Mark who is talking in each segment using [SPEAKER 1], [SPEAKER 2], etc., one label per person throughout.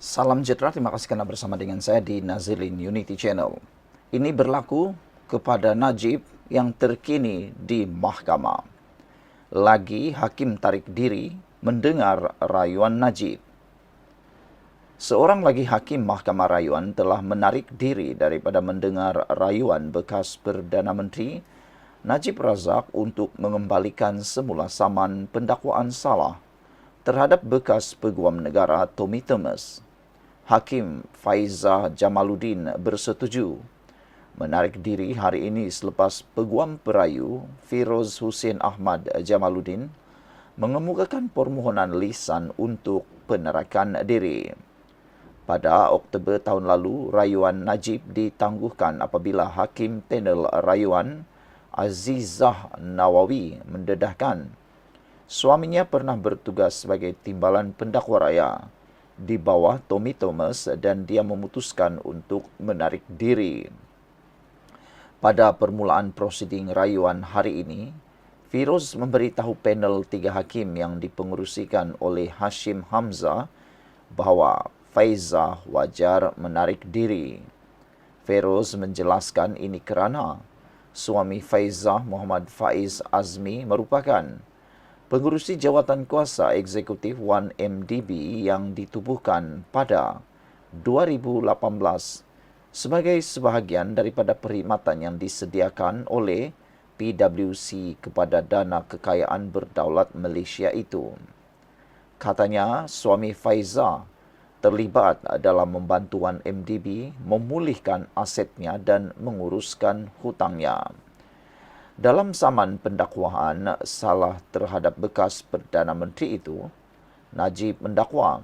[SPEAKER 1] Salam sejahtera, terima kasih karena bersama dengan saya di Nazilin Unity Channel. Ini berlaku kepada Najib yang terkini di mahkamah. Lagi hakim tarik diri mendengar rayuan Najib. Seorang lagi hakim Mahkamah Rayuan telah menarik diri daripada mendengar rayuan bekas Perdana Menteri Najib Razak untuk mengembalikan semula saman pendakwaan salah terhadap bekas Peguam Negara Tommy Thomas. Hakim Faizah Jamaluddin bersetuju menarik diri hari ini selepas Peguam Perayu Firoz Hussein Ahmad Jamaluddin mengemukakan permohonan lisan untuk penerakan diri. Pada Oktober tahun lalu, rayuan Najib ditangguhkan apabila Hakim Panel Rayuan Azizah Nawawi mendedahkan suaminya pernah bertugas sebagai timbalan pendakwa raya di bawah Tommy Thomas dan dia memutuskan untuk menarik diri. Pada permulaan prosiding rayuan hari ini, Firoz memberitahu panel 3 hakim yang dipengerusikan oleh Hashim Hamzah bahawa Faizah wajar menarik diri. Firoz menjelaskan ini kerana suami Faizah Muhammad Faiz Azmi merupakan pengurusi jawatan kuasa eksekutif 1MDB yang ditubuhkan pada 2018 sebagai sebahagian daripada perkhidmatan yang disediakan oleh PwC kepada Dana Kekayaan Berdaulat Malaysia itu. Katanya, suami Faizah terlibat dalam membantu 1MDB memulihkan asetnya dan menguruskan hutangnya. Dalam saman pendakwaan salah terhadap bekas Perdana Menteri itu, Najib mendakwa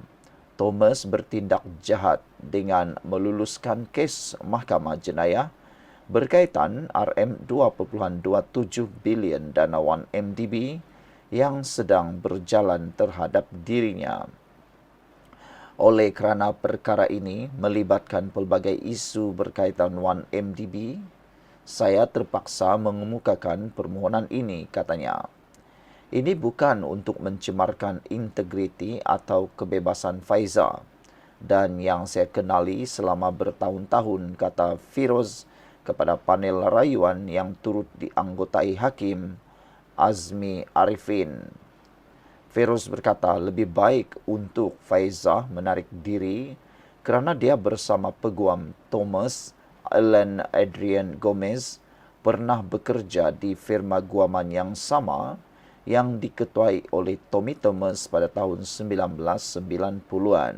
[SPEAKER 1] Thomas bertindak jahat dengan meluluskan kes Mahkamah Jenayah berkaitan RM2.27 bilion dana 1MDB yang sedang berjalan terhadap dirinya. Oleh kerana perkara ini melibatkan pelbagai isu berkaitan 1MDB, saya terpaksa mengemukakan permohonan ini, katanya. Ini bukan untuk mencemarkan integriti atau kebebasan Faizah dan yang saya kenali selama bertahun-tahun, kata Firoz kepada panel rayuan yang turut dianggotai Hakim Azmi Arifin. Firoz berkata lebih baik untuk Faizah menarik diri kerana dia bersama Peguam Thomas Alan Adrian Gomez pernah bekerja di firma guaman yang sama yang diketuai oleh Tommy Thomas pada tahun 1990-an.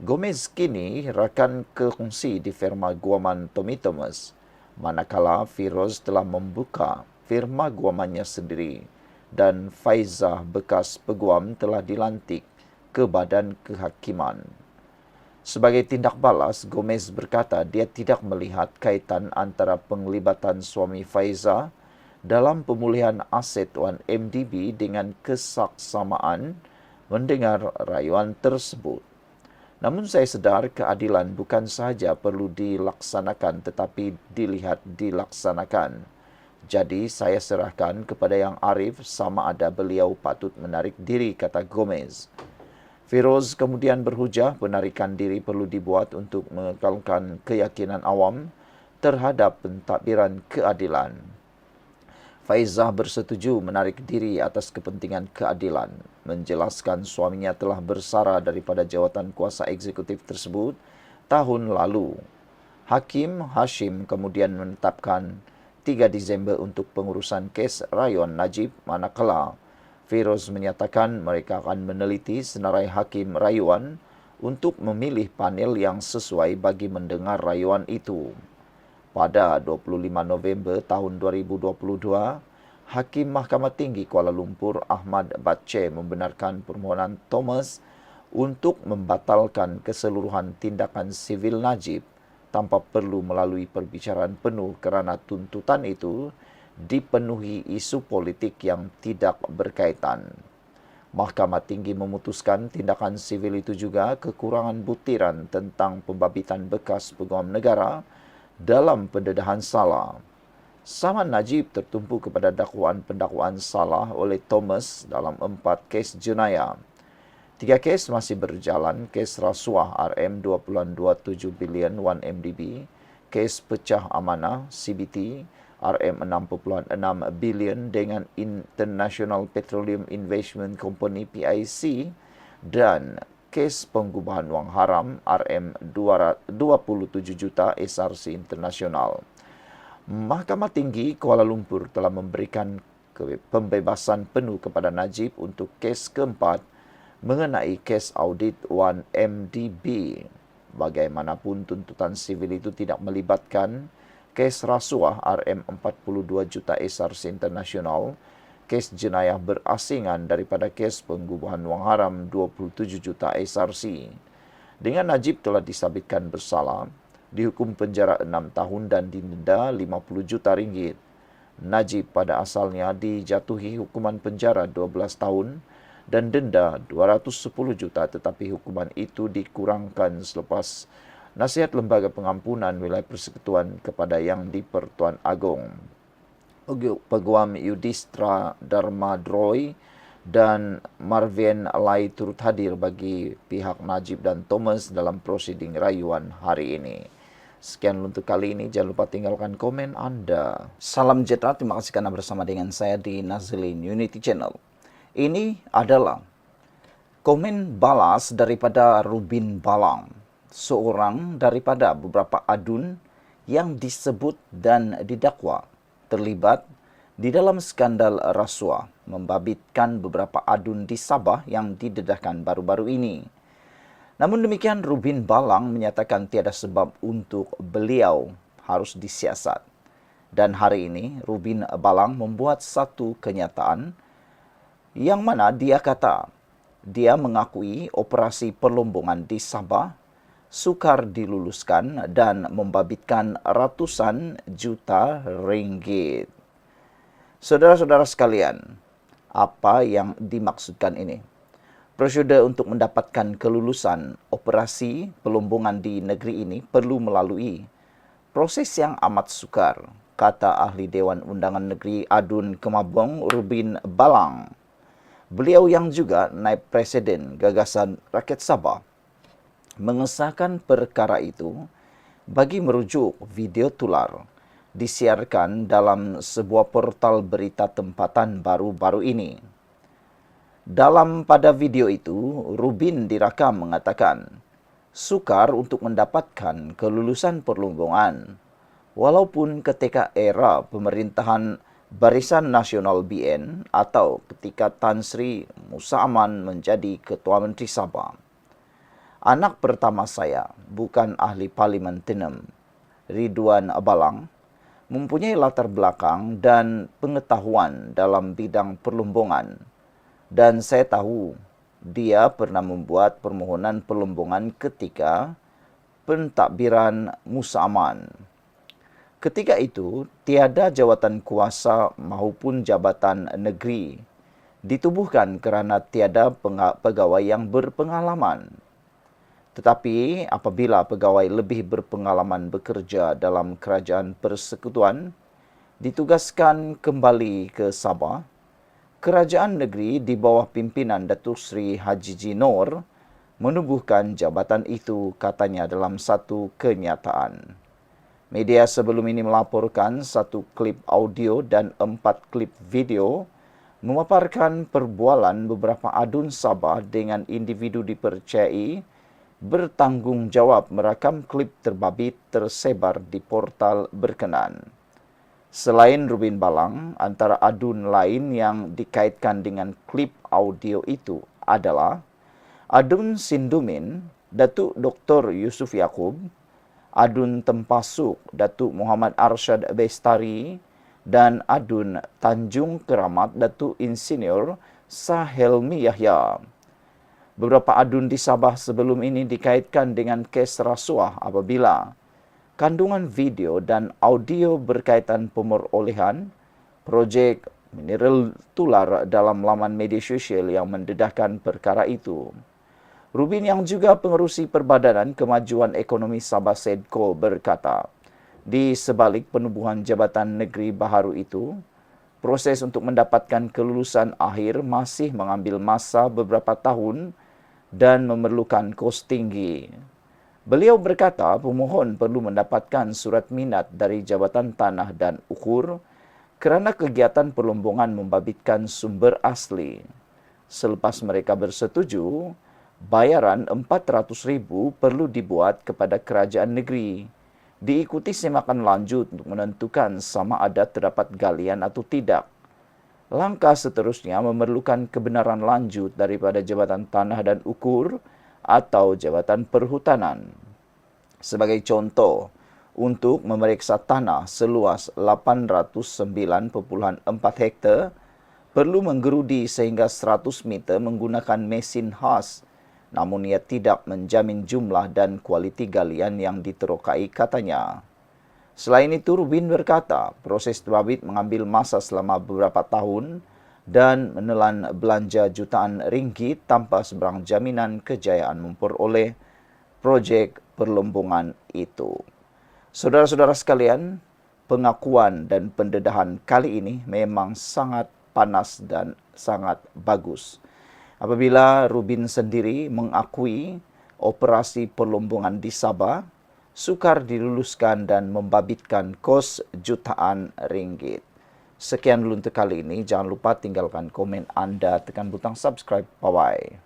[SPEAKER 1] Gomez kini rakan kekongsi di firma guaman Tommy Thomas, manakala Firoz telah membuka firma guamannya sendiri dan Faizah bekas peguam telah dilantik ke Badan Kehakiman. Sebagai tindak balas, Gomez berkata dia tidak melihat kaitan antara penglibatan suami Faizah dalam pemulihan aset 1MDB dengan kesaksamaan mendengar rayuan tersebut. Namun saya sedar keadilan bukan sahaja perlu dilaksanakan tetapi dilihat dilaksanakan. Jadi saya serahkan kepada Yang Arif sama ada beliau patut menarik diri, kata Gomez. Firoz kemudian berhujah penarikan diri perlu dibuat untuk mengekalkan keyakinan awam terhadap pentadbiran keadilan. Faizah bersetuju menarik diri atas kepentingan keadilan, menjelaskan suaminya telah bersara daripada jawatan kuasa eksekutif tersebut tahun lalu. Hakim Hashim kemudian menetapkan 3 Disember untuk pengurusan kes rayuan Najib, manakala Firoz menyatakan mereka akan meneliti senarai hakim rayuan untuk memilih panel yang sesuai bagi mendengar rayuan itu. Pada 25 November tahun 2022, Hakim Mahkamah Tinggi Kuala Lumpur Ahmad Batche membenarkan permohonan Thomas untuk membatalkan keseluruhan tindakan sivil Najib tanpa perlu melalui perbicaraan penuh kerana tuntutan itu dipenuhi isu politik yang tidak berkaitan. Mahkamah Tinggi memutuskan tindakan sivil itu juga kekurangan butiran tentang pembabitan bekas peguam negara dalam pendedahan salah. Saman Najib tertumpu kepada dakwaan-pendakwaan salah oleh Thomas dalam 4 kes jenayah. 3 kes masih berjalan, kes rasuah RM2.27 bilion 1MDB, kes pecah amanah CBT RM6.6 bilion dengan International Petroleum Investment Company PIC, dan kes pengubahan wang haram RM27 juta SRC Internasional. Mahkamah Tinggi Kuala Lumpur telah memberikan pembebasan penuh kepada Najib untuk kes keempat mengenai kes audit 1MDB. Bagaimanapun tuntutan sivil itu tidak melibatkan kes rasuah RM42 juta SRC Internasional, kes jenayah berasingan daripada kes pengubahan wang haram 27 juta SRC. Dengan Najib telah disabitkan bersalah, dihukum penjara 6 tahun dan didenda 50 juta ringgit. Najib pada asalnya dijatuhi hukuman penjara 12 tahun dan denda 210 juta, tetapi hukuman itu dikurangkan selepas nasihat Lembaga Pengampunan Wilayah Persekutuan kepada Yang di-Pertuan Agong. Peguam Yudhistra Dharma Droy dan Marvin Lai turut hadir bagi pihak Najib dan Thomas dalam prosiding rayuan hari ini. Sekian untuk kali ini, jangan lupa tinggalkan komen Anda. Salam sejahtera, terima kasih karena bersama dengan saya di Nazlin Unity Channel. Ini adalah komen balas daripada Rubin Balang, seorang daripada beberapa adun yang disebut dan didakwa terlibat di dalam skandal rasuah, membabitkan beberapa adun di Sabah yang didedahkan baru-baru ini. Namun demikian, Rubin Balang menyatakan tiada sebab untuk beliau harus disiasat. Dan hari ini, Rubin Balang membuat satu kenyataan yang mana dia kata, dia mengakui operasi perlombongan di Sabah sukar diluluskan dan membabitkan ratusan juta ringgit. Saudara-saudara sekalian, apa yang dimaksudkan ini? Prosedur untuk mendapatkan kelulusan operasi perlombongan di negeri ini perlu melalui proses yang amat sukar, kata ahli Dewan Undangan Negeri Adun Kemabong Rubin Balang. Beliau yang juga naib presiden Gagasan Rakyat Sabah mengesahkan perkara itu bagi merujuk video tular disiarkan dalam sebuah portal berita tempatan baru-baru ini. Pada video itu, Rubin dirakam mengatakan, sukar untuk mendapatkan kelulusan perlombongan, walaupun ketika era pemerintahan Barisan Nasional BN atau ketika Tan Sri Musa Aman menjadi Ketua Menteri Sabah. Anak pertama saya, bukan ahli Parlimen Tenem, Ridwan Balang, mempunyai latar belakang dan pengetahuan dalam bidang perlombongan. Dan saya tahu dia pernah membuat permohonan perlombongan ketika pentadbiran Musa Aman. Ketika itu, tiada jawatan kuasa maupun jabatan negeri ditubuhkan kerana tiada pegawai yang berpengalaman. Tetapi apabila pegawai lebih berpengalaman bekerja dalam kerajaan persekutuan ditugaskan kembali ke Sabah, kerajaan negeri di bawah pimpinan Datuk Seri Haji Jinor menubuhkan jabatan itu, katanya dalam satu kenyataan. Media sebelum ini melaporkan satu klip audio dan 4 klip video memaparkan perbualan beberapa adun Sabah dengan individu dipercayai bertanggungjawab merakam klip terbabit tersebar di portal berkenan. Selain Rubin Balang, antara adun lain yang dikaitkan dengan klip audio itu adalah Adun Sindumin, Datuk Dr. Yusuf Yaakob, Adun Tempasuk, Datuk Muhammad Arsyad Bestari, dan Adun Tanjung Keramat, Datuk Insinyur Sahelmi Yahya. Beberapa adun di Sabah sebelum ini dikaitkan dengan kes rasuah apabila kandungan video dan audio berkaitan pemerolehan projek mineral tular dalam laman media sosial yang mendedahkan perkara itu. Rubin yang juga pengerusi Perbadanan Kemajuan Ekonomi Sabah SEDCO berkata, di sebalik penubuhan jabatan negeri baharu itu, proses untuk mendapatkan kelulusan akhir masih mengambil masa beberapa tahun dan memerlukan kos tinggi. Beliau berkata pemohon perlu mendapatkan surat minat dari Jabatan Tanah dan Ukur kerana kegiatan perlombongan membabitkan sumber asli. Selepas mereka bersetuju, bayaran RM400,000 perlu dibuat kepada kerajaan negeri. Diikuti semakan lanjut untuk menentukan sama ada terdapat galian atau tidak. Langkah seterusnya memerlukan kebenaran lanjut daripada Jabatan Tanah dan Ukur atau Jabatan Perhutanan. Sebagai contoh, untuk memeriksa tanah seluas 809.4 hektar, perlu menggerudi sehingga 100 meter menggunakan mesin khas, namun ia tidak menjamin jumlah dan kualiti galian yang diterokai, katanya. Selain itu, Rubin berkata, proses terbabit mengambil masa selama beberapa tahun dan menelan belanja jutaan ringgit tanpa sebarang jaminan kejayaan memperoleh projek perlombongan itu. Saudara-saudara sekalian, pengakuan dan pendedahan kali ini memang sangat panas dan sangat bagus. Apabila Rubin sendiri mengakui operasi perlombongan di Sabah sukar diluluskan dan membabitkan kos jutaan ringgit. Sekian dulu untuk kali ini. Jangan lupa tinggalkan komen anda, tekan butang subscribe. Bye-bye.